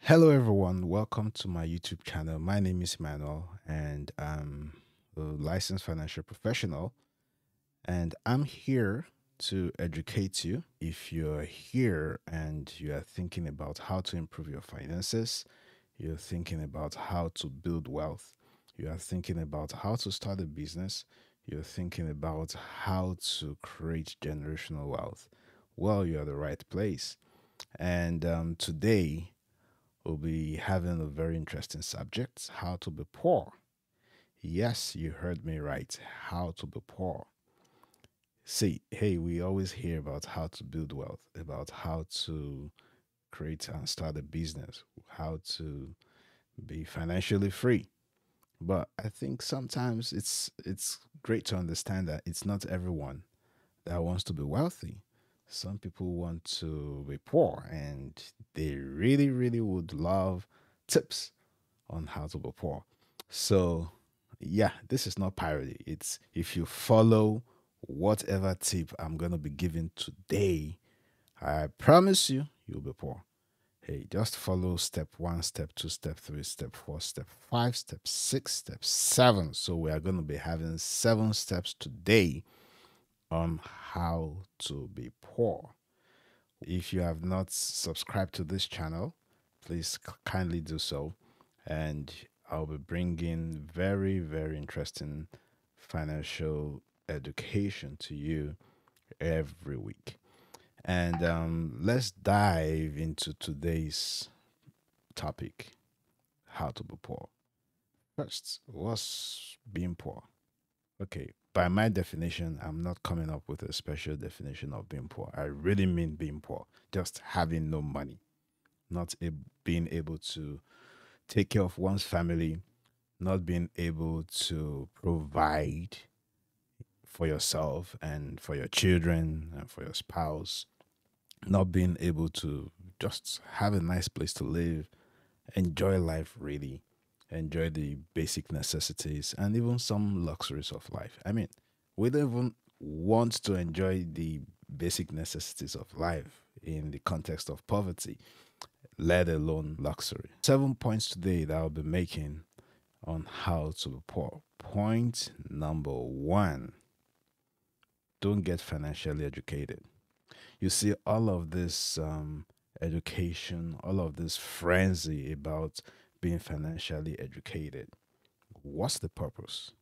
Hello, everyone. Welcome to my YouTube channel. My name is Manuel, and I'm a licensed financial professional. And I'm here to educate you. If you're here and you are thinking about how to improve your finances, you're thinking about how to build wealth, you are thinking about how to start a business, you're thinking about how to create generational wealth, well, you're the right place. And today, we'll be having a very interesting subject: how to be poor. Yes, you heard me right. How to be poor. See, hey, we always hear about how to build wealth, about how to create and start a business, how to be financially free. But I think sometimes it's great to understand that it's not everyone that wants to be wealthy. Some people want to be poor and they really, really would love tips on how to be poor. So, yeah, this is not parody. It's if you follow whatever tip I'm going to be giving today, I promise you, you'll be poor. Hey, just follow step one, step two, step three, step four, step five, step six, step seven. So, we are going to be having 7 steps today on how to be poor. If you have not subscribed to this channel, please kindly do so. And I'll be bringing very, very interesting financial education to you every week. And let's dive into today's topic: how to be poor. First, what's being poor? Okay, by my definition, I'm not coming up with a special definition of being poor. I really mean being poor, just having no money, not being able to take care of one's family, not being able to provide for yourself and for your children and for your spouse, not being able to just have a nice place to live, enjoy life really, enjoy the basic necessities and even some luxuries of life. I mean, we don't even want to enjoy the basic necessities of life in the context of poverty, let alone luxury. 7 points today that I'll be making on how to be poor. Point number one: don't get financially educated. You see, all of this education, all of this frenzy about being financially educated, what's the purpose?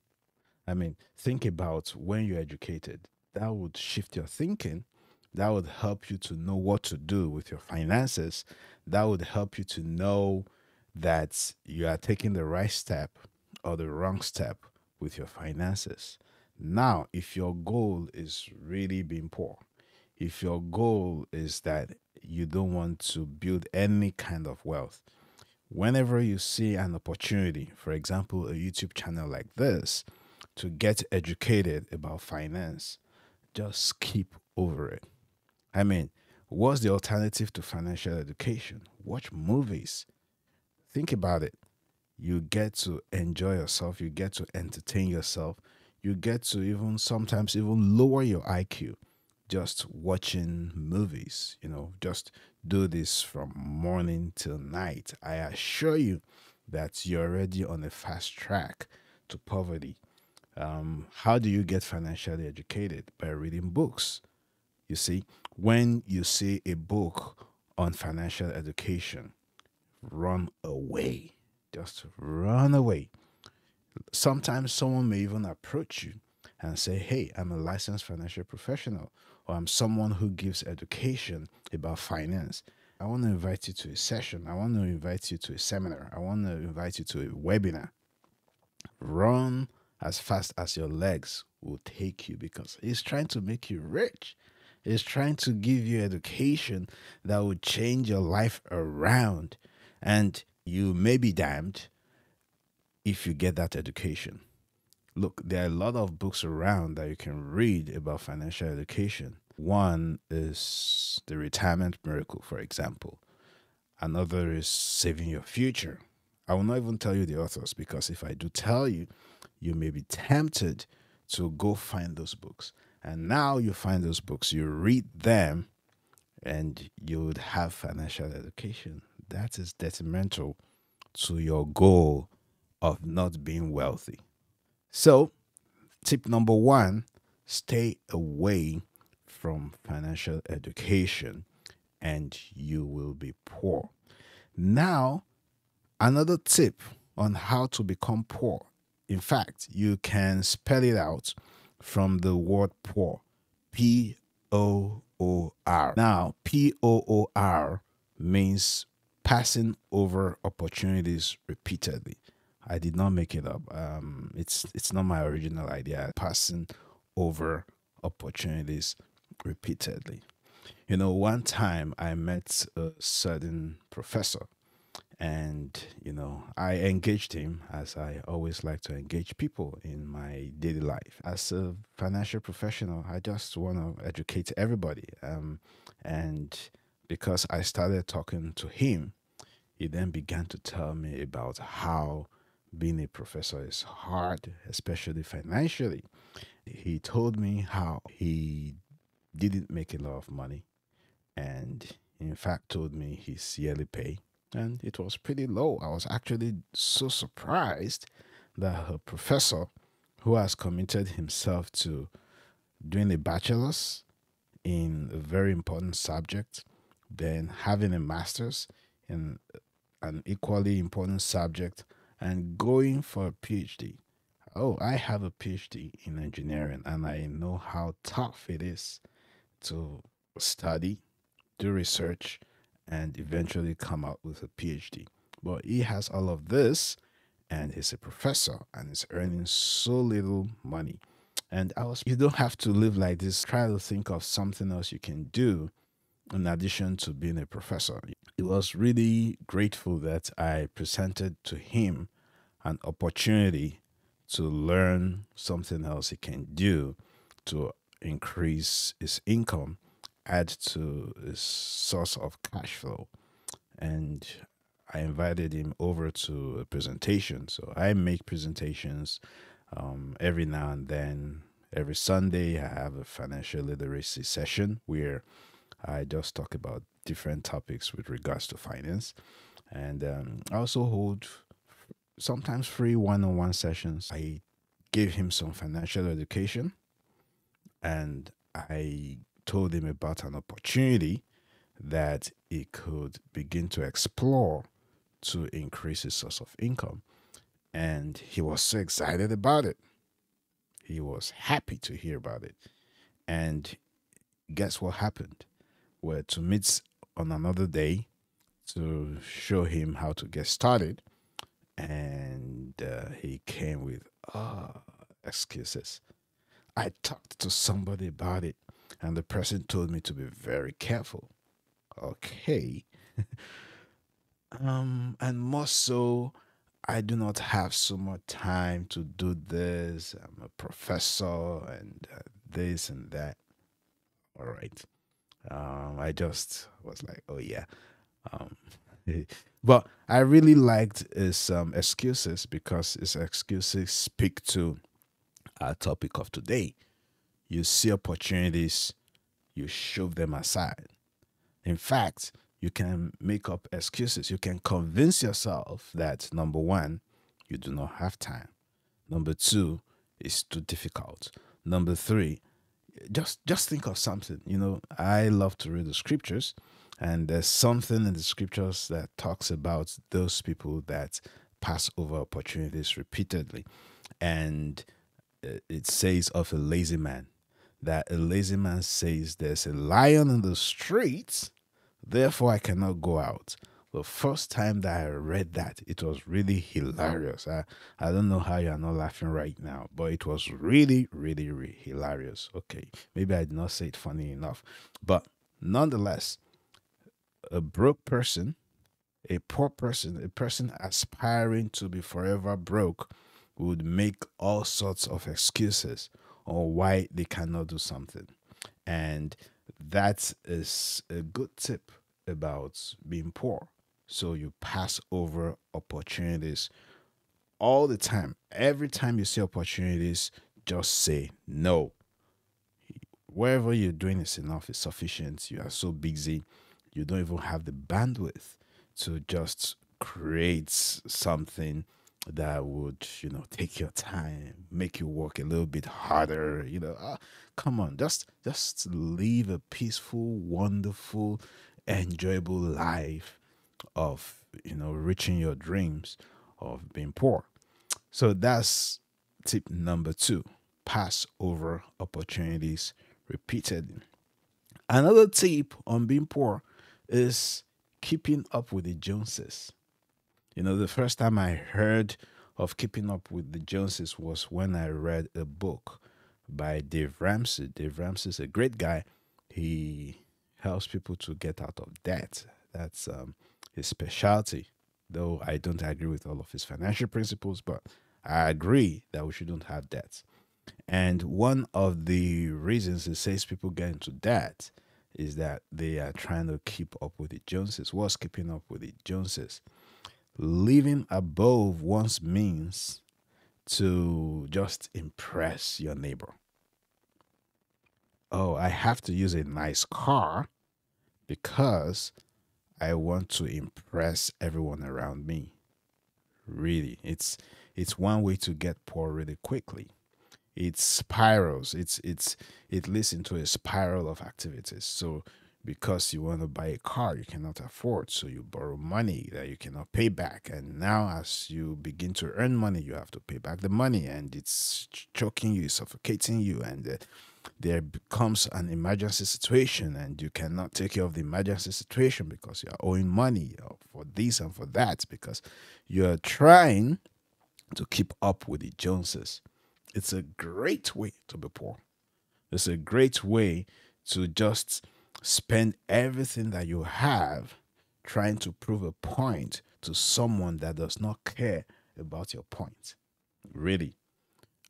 I mean, think about when you're educated. That would shift your thinking. That would help you to know what to do with your finances. That would help you to know that you are taking the right step or the wrong step with your finances. Now, if your goal is really being poor, if your goal is that you don't want to build any kind of wealth, whenever you see an opportunity, for example, a YouTube channel like this, to get educated about finance, just skip over it. I mean, what's the alternative to financial education? Watch movies. Think about it. You get to enjoy yourself, you get to entertain yourself, you get to even sometimes even lower your IQ just watching movies. Just do this from morning till night. I assure you that you're already on a fast track to poverty. How do you get financially educated? By reading books. You see, when you see a book on financial education, run away. Just run away. Sometimes someone may even approach you and say, "Hey, I'm a licensed financial professional, or I'm someone who gives education about finance. I want to invite you to a session. I want to invite you to a seminar. I want to invite you to a webinar." Run as fast as your legs will take you, because he's trying to make you rich. He's trying to give you education that will change your life around. And you may be damned if you get that education. Look, there are a lot of books around that you can read about financial education. One is The Retirement Miracle, for example. Another is Saving Your Future. I will not even tell you the authors, because if I do tell you, you may be tempted to go find those books. And now you find those books, you read them, and you would have financial education. That is detrimental to your goal of not being wealthy. So, tip number one, stay away from financial education and you will be poor. Now, another tip on how to become poor. In fact, you can spell it out from the word poor. Poor. Now, poor means passing over opportunities repeatedly. I did not make it up. It's not my original idea. Passing over opportunities repeatedly. You know, one time I met a certain professor and I engaged him as I always like to engage people in my daily life. As a financial professional, I just want to educate everybody. And because I started talking to him, he then began to tell me about how being a professor is hard, especially financially. He told me how he didn't make a lot of money, and in fact told me his yearly pay, and it was pretty low. I was actually so surprised that a professor who has committed himself to doing a bachelor's in a very important subject, then having a master's in an equally important subject, and going for a PhD. Oh, I have a PhD in engineering, and I know how tough it is to study, do research, and eventually come out with a PhD. But he has all of this, and he's a professor and is earning so little money. And you don't have to live like this. Try to think of something else you can do in addition to being a professor. He was really grateful that I presented to him an opportunity to learn something else he can do to increase his income, add to his source of cash flow. And I invited him over to a presentation. So I make presentations every now and then. Every Sunday, I have a financial literacy session where I just talk about different topics with regards to finance. And I also hold sometimes free one on one sessions. I gave him some financial education and I told him about an opportunity that he could begin to explore to increase his source of income. And he was so excited about it. He was happy to hear about it. And guess what happened? We're to meet on another day to show him how to get started. And he came with excuses. I talked to somebody about it, and the person told me to be very careful. Okay. And more so, I do not have so much time to do this. I'm a professor and this and that. All right. I just was like, oh yeah. Um, but I really liked his excuses because his excuses speak to our topic of today. You see opportunities, you shove them aside. In fact, you can make up excuses. You can convince yourself that number one, you do not have time. Number two, it's too difficult. Number three, just think of something. I love to read the scriptures, and there's something in the scriptures that talks about those people that pass over opportunities repeatedly. And it says of a lazy man that a lazy man says, there's a lion in the streets, therefore I cannot go out. The first time that I read that, it was really hilarious. I don't know how you're not laughing right now, but it was really, really, really hilarious. Okay, maybe I did not say it funny enough, but nonetheless, a broke person, a poor person, a person aspiring to be forever broke would make all sorts of excuses on why they cannot do something. And that is a good tip about being poor. So you pass over opportunities all the time. Every time you see opportunities, just say no. whatever you're doing is enough, is sufficient. You are so busy, you don't even have the bandwidth to just create something that would, take your time, make you work a little bit harder. Come on, just live a peaceful, wonderful, enjoyable life of, reaching your dreams of being poor. So that's tip number two: pass over opportunities repeatedly. Another tip on being poor is keeping up with the Joneses. The first time I heard of keeping up with the Joneses was when I read a book by Dave Ramsey. Dave Ramsey is a great guy. He helps people to get out of debt. That's his specialty. Though I don't agree with all of his financial principles, but I agree that we shouldn't have debts. And one of the reasons it says people get into debt is that they are trying to keep up with the Joneses. What's keeping up with the Joneses? Living above one's means to just impress your neighbor. Oh, I have to use a nice car because I want to impress everyone around me. Really, it's one way to get poor really quickly. It spirals. It leads into a spiral of activities. So because you want to buy a car you cannot afford, so you borrow money that you cannot pay back, and now as you begin to earn money you have to pay back the money, and it's choking you, suffocating you, and there becomes an emergency situation and you cannot take care of the emergency situation because you are owing money for this and for that because you are trying to keep up with the Joneses. It's a great way to be poor. It's a great way to just spend everything that you have trying to prove a point to someone that does not care about your point. Really.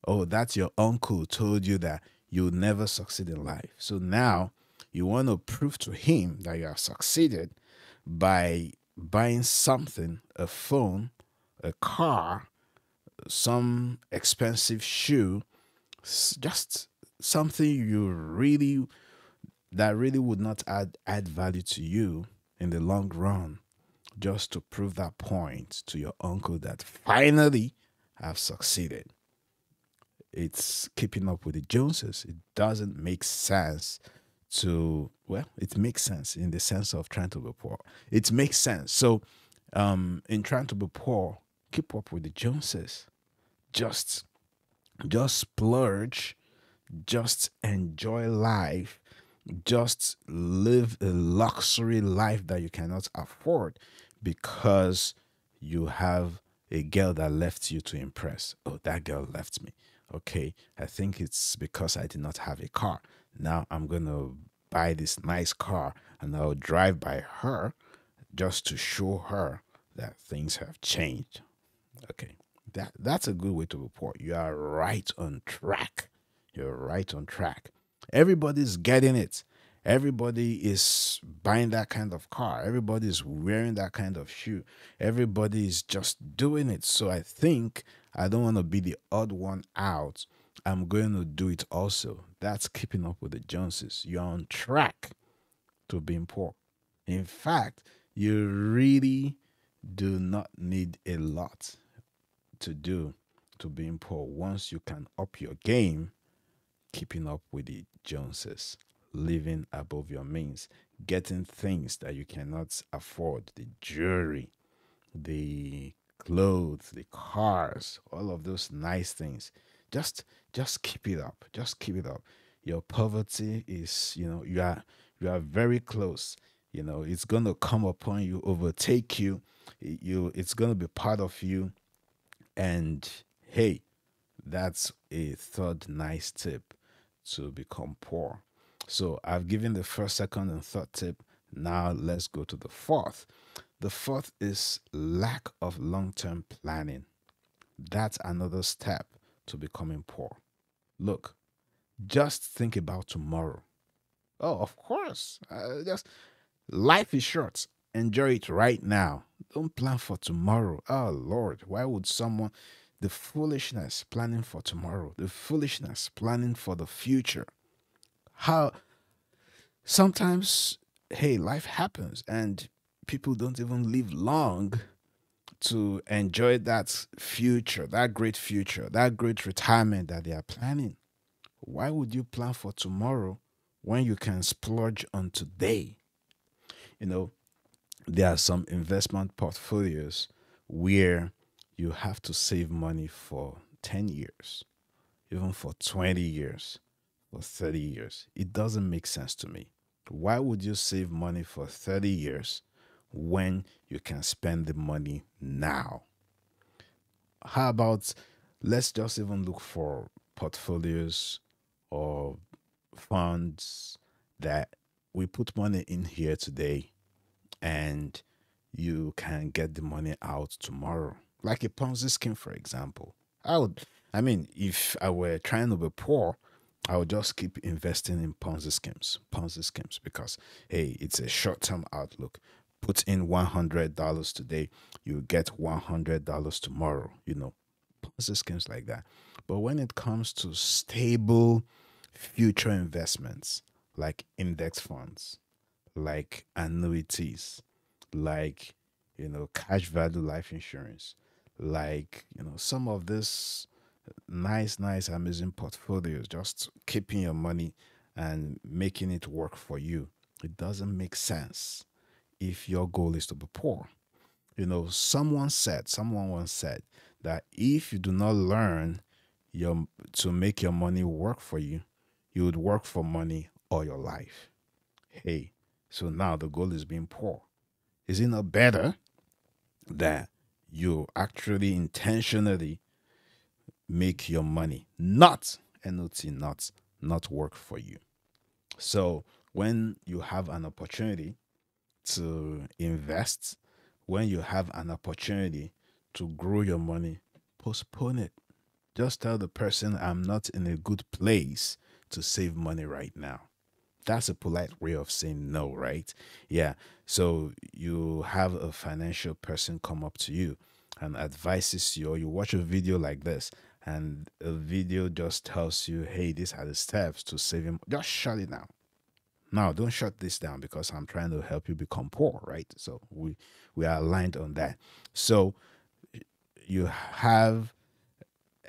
Oh, that's your uncle who told you that you'll never succeed in life. So now you want to prove to him that you have succeeded by buying something, a phone, a car, some expensive shoe, just something that really would not add value to you in the long run, just to prove that point to your uncle that finally I've succeeded. It's keeping up with the Joneses. It doesn't make sense it makes sense in the sense of trying to be poor. It makes sense. So in trying to be poor, keep up with the Joneses. Just splurge, just enjoy life, just live a luxury life that you cannot afford because you have a girl that left you to impress. Oh, that girl left me. Okay, I think it's because I did not have a car. Now I'm going to buy this nice car and I'll drive by her just to show her that things have changed. Okay, that's a good way to report. You are right on track. You're right on track. Everybody's getting it. Everybody is buying that kind of car. Everybody is wearing that kind of shoe. Everybody is just doing it. So I think I don't want to be the odd one out. I'm going to do it also. That's keeping up with the Joneses. You're on track to being poor. In fact, you really do not need a lot to do to being poor. Once you can up your game, keeping up with the Joneses, living above your means, getting things that you cannot afford, the jewelry, the clothes, the cars, all of those nice things. Just keep it up. Just keep it up. Your poverty is, you are very close. It's gonna come upon you, overtake you. It's gonna be part of you. And hey, that's a third nice tip to become poor. So I've given the first, second, and third tip. Now let's go to the fourth. The fourth is lack of long term planning. That's another step to becoming poor. Look, just think about tomorrow. Oh, of course. Just life is short. Enjoy it right now. Don't plan for tomorrow. Oh, Lord, why would someone, the foolishness planning for tomorrow, the foolishness planning for the future? How sometimes, hey, life happens and people don't even live long to enjoy that future, that great retirement that they are planning. Why would you plan for tomorrow when you can splurge on today? You know, there are some investment portfolios where you have to save money for 10 years, even for 20 years, for 30 years. It doesn't make sense to me. Why would you save money for 30 years when you can spend the money now? How about let's just even look for portfolios or funds that we put money in here today and you can get the money out tomorrow. Like a Ponzi scheme, for example. I mean, if I were trying to be poor, I would just keep investing in Ponzi schemes, because hey, it's a short term outlook. Put in $100 today, you get $100 tomorrow, Ponzi schemes like that. But when it comes to stable future investments like index funds, like annuities, like cash value life insurance, like some of this nice amazing portfolios, just keeping your money and making it work for you. It doesn't make sense if your goal is to be poor. Someone once said that if you do not learn your to make your money work for you, you would work for money all your life. Hey, so now the goal is being poor. Is it not better that you actually intentionally make your money not not work for you? So when you have an opportunity to invest, when you have an opportunity to grow your money, postpone it. Just tell the person, I'm not in a good place to save money right now. That's a polite way of saying no, right? Yeah. So you have a financial person come up to you and advises you, or you watch a video like this, and a video just tells you, hey, these are the steps to saving. Just shut it down. Now, don't shut this down, because I'm trying to help you become poor, right? So we are aligned on that. So you have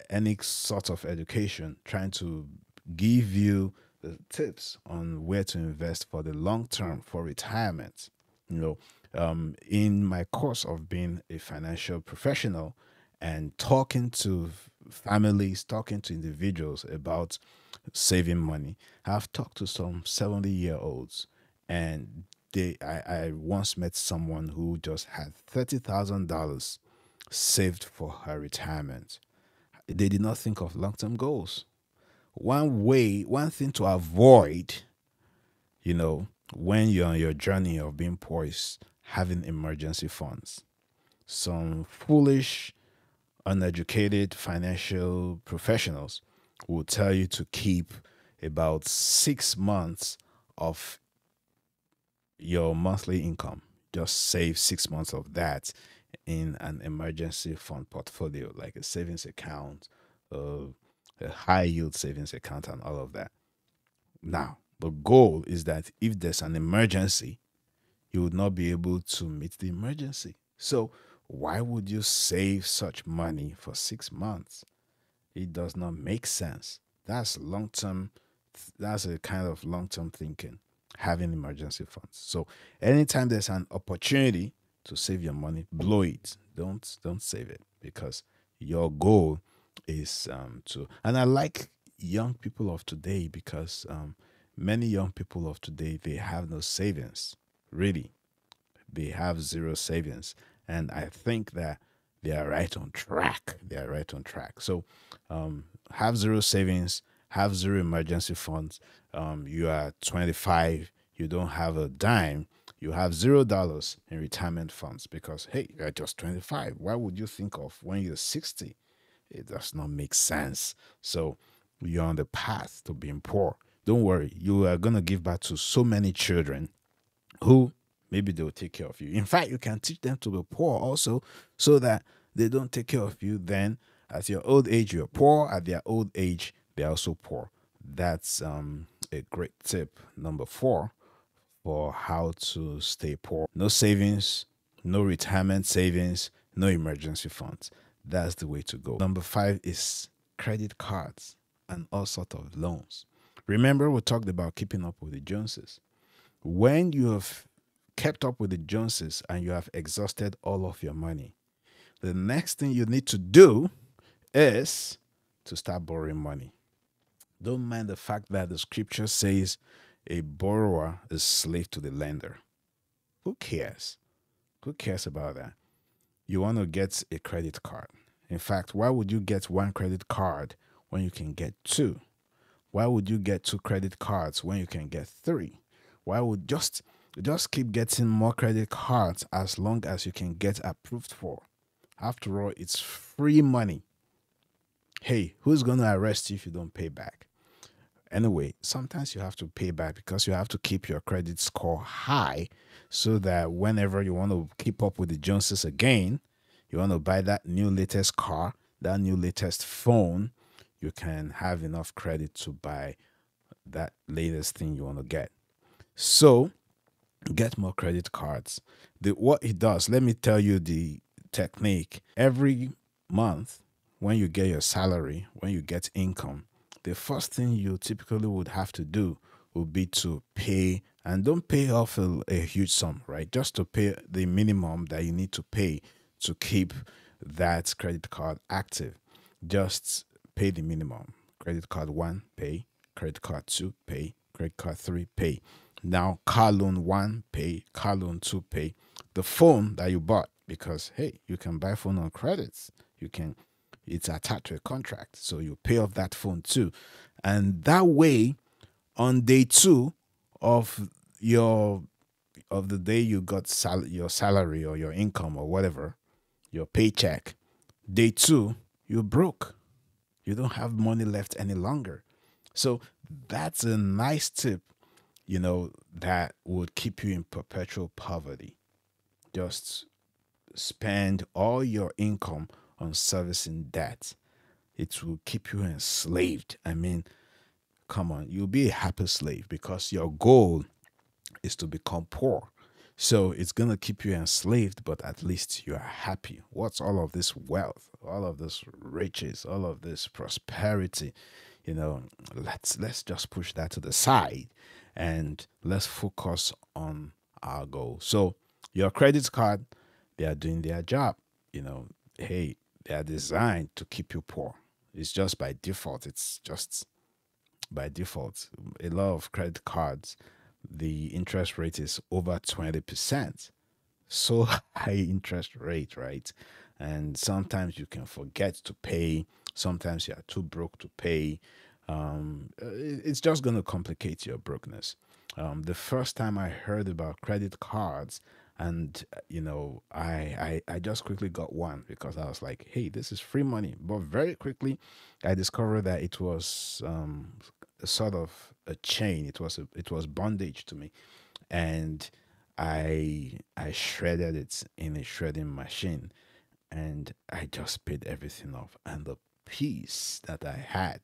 any sort of education trying to give you the tips on where to invest for the long term for retirement. In my course of being a financial professional and talking to families, talking to individuals about saving money, I've talked to some 70-year-olds, and I once met someone who just had $30,000 saved for her retirement. They did not think of long term goals. One thing to avoid, when you're on your journey of being poor, is having emergency funds. Some foolish, uneducated financial professionals will tell you to keep about 6 months of your monthly income. Just save 6 months of that in an emergency fund portfolio, like a savings account, a high yield savings account, and all of that. Now, the goal is that if there's an emergency, you would not be able to meet the emergency. So, why would you save such money for 6 months? It does not make sense. That's long term, that's a kind of long term thinking, having emergency funds. So, anytime there's an opportunity to save your money, blow it. Don't save it, because your goal is to. And I like young people of today, because many young people of today, they have no savings. Really, they have zero savings, and I think that they are right on track. They are right on track. So, have zero savings, have zero emergency funds. You are 25, you don't have a dime, you have $0 in retirement funds, because hey, you're just 25. Why would you think of when you're 60? It does not make sense. So you're on the path to being poor. Don't worry, you are going to give back to so many children who maybe they'll take care of you. In fact, you can teach them to be poor also, so that they don't take care of you. Then at your old age, you're poor. At their old age, they're also poor. That's a great tip. Number four, for how to stay poor. No savings, no retirement savings, no emergency funds. That's the way to go. Number five is credit cards and all sort of loans. Remember, we talked about keeping up with the Joneses. When you have kept up with the Joneses and you have exhausted all of your money, the next thing you need to do is to start borrowing money. Don't mind the fact that the scripture says a borrower is slave to the lender. Who cares? Who cares about that? You want to get a credit card. In fact, why would you get one credit card when you can get two? Why would you get two credit cards when you can get three? Why would just keep getting more credit cards as long as you can get approved for? After all, it's free money. Hey, who's going to arrest you if you don't pay back? Anyway, sometimes you have to pay back because you have to keep your credit score high so that whenever you want to keep up with the Joneses again, you want to buy that new latest car, that new latest phone, you can have enough credit to buy that latest thing you want to get. So get more credit cards. What it does, let me tell you the technique. Every month, when you get your salary, when you get income, the first thing you typically would have to do would be to pay, and don't pay off a huge sum, right? Just to pay the minimum that you need to pay to keep that credit card active. Just pay the minimum. Credit card one, pay. Credit card two, pay. Credit card three, pay. Now, car loan one, pay. Car loan two, pay. The phone that you bought, because hey, you can buy phone on credits. You can, it's attached to a contract, so you pay off that phone too, and that way, on day two of your of the day you got your salary or your income or whatever, your paycheck, day two, you're broke. You don't have money left any longer. So that's a nice tip, that would keep you in perpetual poverty. Just spend all your income on servicing debt. It will keep you enslaved. I mean, come on, you'll be a happy slave because your goal is to become poor. So it's going to keep you enslaved, but at least you are happy. What's all of this wealth, all of this riches, all of this prosperity? Let's just push that to the side and let's focus on our goal. So your credit card, they are doing their job. Hey, they are designed to keep you poor. It's just by default. It's just by default. A lot of credit cards, the interest rate is over 20%. So high interest rate, right? And sometimes you can forget to pay. Sometimes you are too broke to pay. It's just going to complicate your brokenness. The first time I heard about credit cards, and I just quickly got one because I was like, hey, this is free money. But very quickly, I discovered that it was a sort of a chain. It was bondage to me, and I shredded it in a shredding machine, and I just paid everything off. And the peace that I had,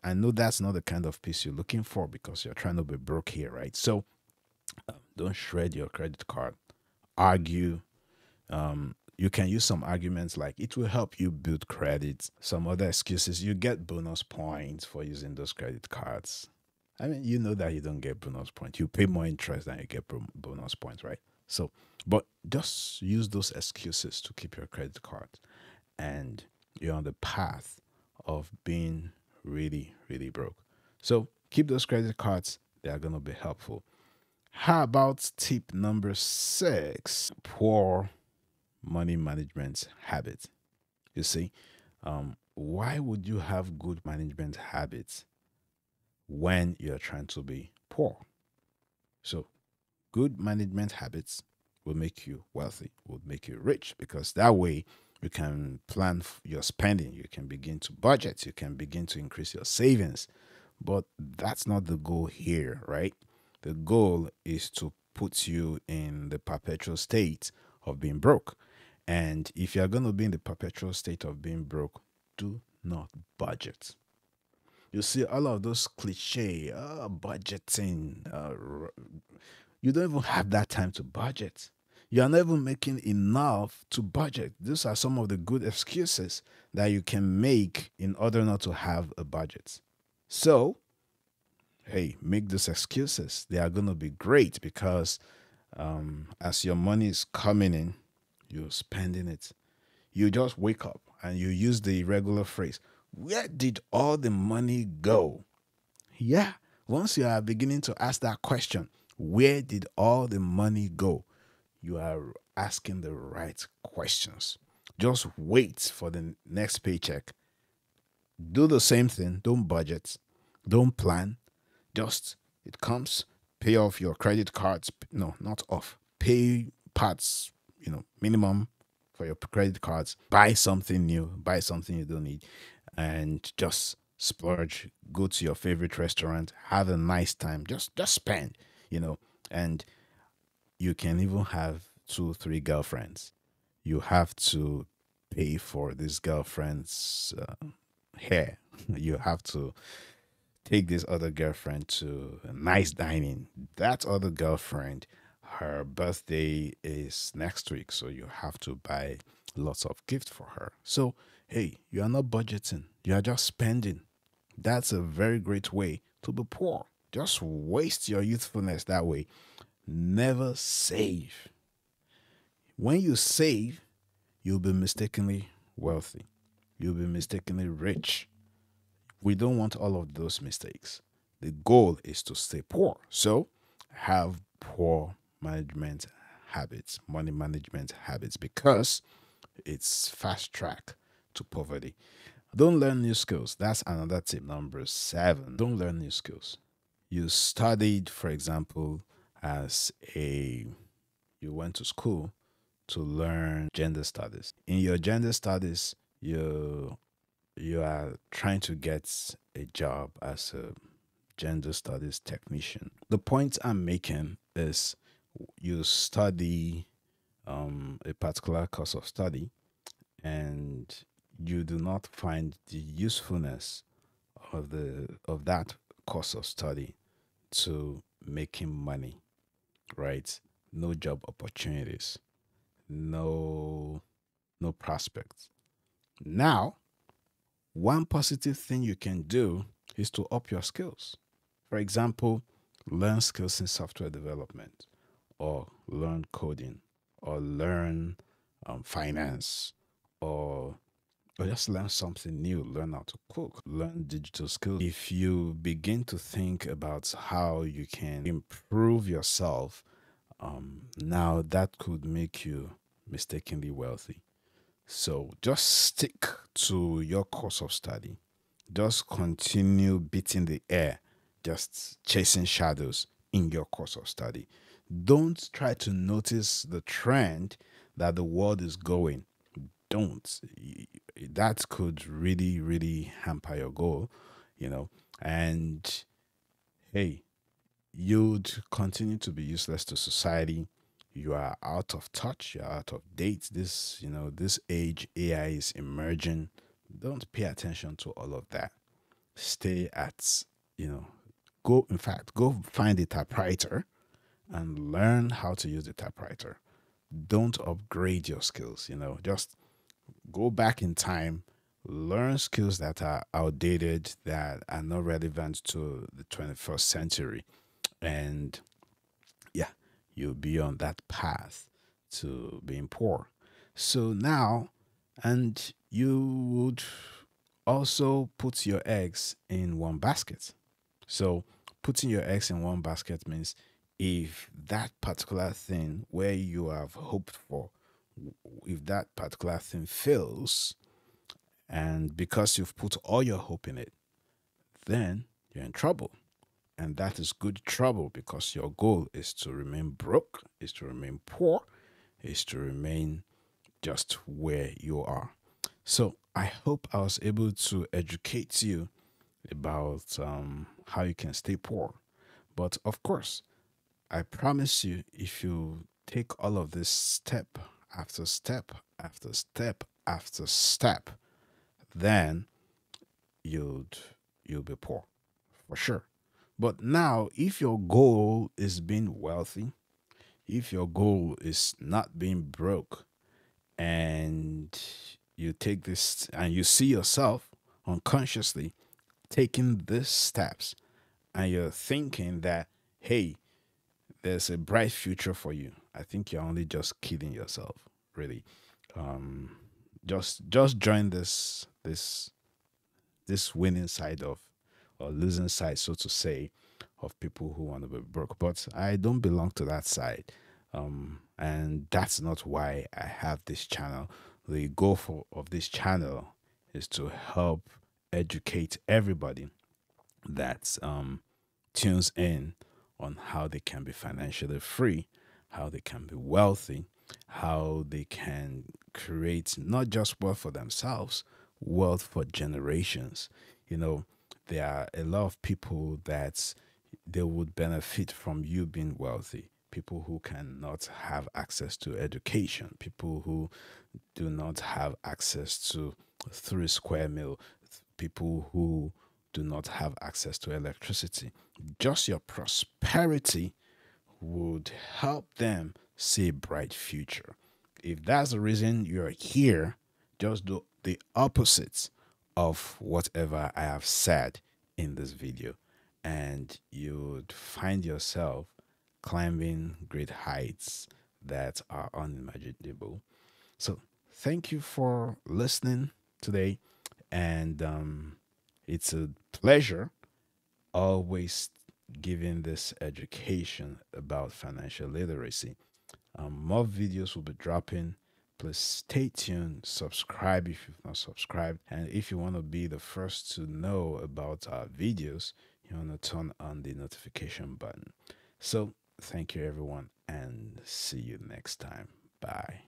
I know that's not the kind of peace you're looking for because you're trying to be broke here, right? So don't shred your credit card. Argue. You can use some arguments like it will help you build credit. Some other excuses, you get bonus points for using those credit cards. I mean, you know that you don't get bonus points. You pay more interest than you get bonus points, right? So, but just use those excuses to keep your credit card, and you're on the path of being really, really broke. So keep those credit cards. They are going to be helpful. How about tip number 6? Poor money management habit. You see, why would you have good management habits when you're trying to be poor? So, good management habits will make you wealthy, will make you rich, because that way you can plan your spending, you can begin to budget, you can begin to increase your savings. But that's not the goal here, right? The goal is to put you in the perpetual state of being broke. And if you're going to be in the perpetual state of being broke, do not budget. You see all of those cliche, budgeting. You don't even have that time to budget. You are not even making enough to budget. These are some of the good excuses that you can make in order not to have a budget. So, hey, make those excuses. They are going to be great because as your money is coming in, you're spending it. You just wake up and you use the regular phrase, where did all the money go? Yeah, once you are beginning to ask that question, where did all the money go? You are asking the right questions. Just wait for the next paycheck. Do the same thing. Don't budget. Don't plan. Just it comes. Pay off your credit cards. No, not off. Pay parts, minimum for your credit cards. Buy something new. Buy something you don't need. And just splurge. Go to your favorite restaurant. Have a nice time. Just spend, and you can even have two, three girlfriends. You have to pay for this girlfriend's hair. You have to take this other girlfriend to a nice dining. That other girlfriend, her birthday is next week, so you have to buy lots of gifts for her. So, hey, you are not budgeting, you are just spending. That's a very great way to be poor. Just waste your youthfulness that way. Never save. When you save, you'll be mistakenly wealthy. You'll be mistakenly rich. We don't want all of those mistakes. The goal is to stay poor. So have poor management habits, money management habits, because it's fast track to poverty. Don't learn new skills. That's another tip. Number 7. Don't learn new skills. You studied, for example, as a you went to school to learn gender studies. In your gender studies, you are trying to get a job as a gender studies technician. The point I'm making is you study a particular course of study and you do not find the usefulness of that course of study to making money, right? No job opportunities, no prospects. Now, one positive thing you can do is to up your skills. For example, learn skills in software development, or learn coding, or learn finance, or just learn something new, learn how to cook, learn digital skills. If you begin to think about how you can improve yourself, now that could make you mistakenly wealthy. So just stick to your course of study. Just continue beating the air, just chasing shadows in your course of study. Don't try to notice the trend that the world is going. Don't. That could really, really hamper your goal, you know. And hey, you'd continue to be useless to society. You are out of touch, you're out of date. This age AI is emerging. Don't pay attention to all of that. Stay at, you know, go find a typewriter and learn how to use the typewriter. Don't upgrade your skills, just go back in time, learn skills that are outdated, that are not relevant to the 21st century. And yeah, you'll be on that path to being poor. So now, and you would also put your eggs in one basket. So putting your eggs in one basket means if that particular thing where you have hoped for, if that particular thing fails, and because you've put all your hope in it, then you're in trouble. And that is good trouble because your goal is to remain broke, is to remain poor, is to remain just where you are. So I hope I was able to educate you about how you can stay poor. But of course, I promise you, if you take all of this step after step after step after step, then you'd you'll be poor for sure. But now, if your goal is being wealthy, if your goal is not being broke, and you take this and you see yourself unconsciously taking these steps, and you're thinking that, hey, there's a bright future for you, I think you're only just kidding yourself, really. Um, just join this winning side of, or losing side, so to say, of people who want to be broke. But I don't belong to that side. And that's not why I have this channel. The goal of this channel is to help educate everybody that tunes in on how they can be financially free, how they can be wealthy, how they can create not just wealth for themselves, wealth for generations. You know, there are a lot of people that they would benefit from you being wealthy. People who cannot have access to education, people who do not have access to 3 square meal, people who do not have access to electricity. Just your prosperity would help them see a bright future. If that's the reason you're here, just do the opposite of whatever I have said in this video, and you'd find yourself climbing great heights that are unimaginable. So, thank you for listening today, and it's a pleasure always giving this education about financial literacy. More videos will be dropping. Please stay tuned, subscribe if you've not subscribed, and if you want to be the first to know about our videos, you want to turn on the notification button. So, thank you everyone, and see you next time. Bye.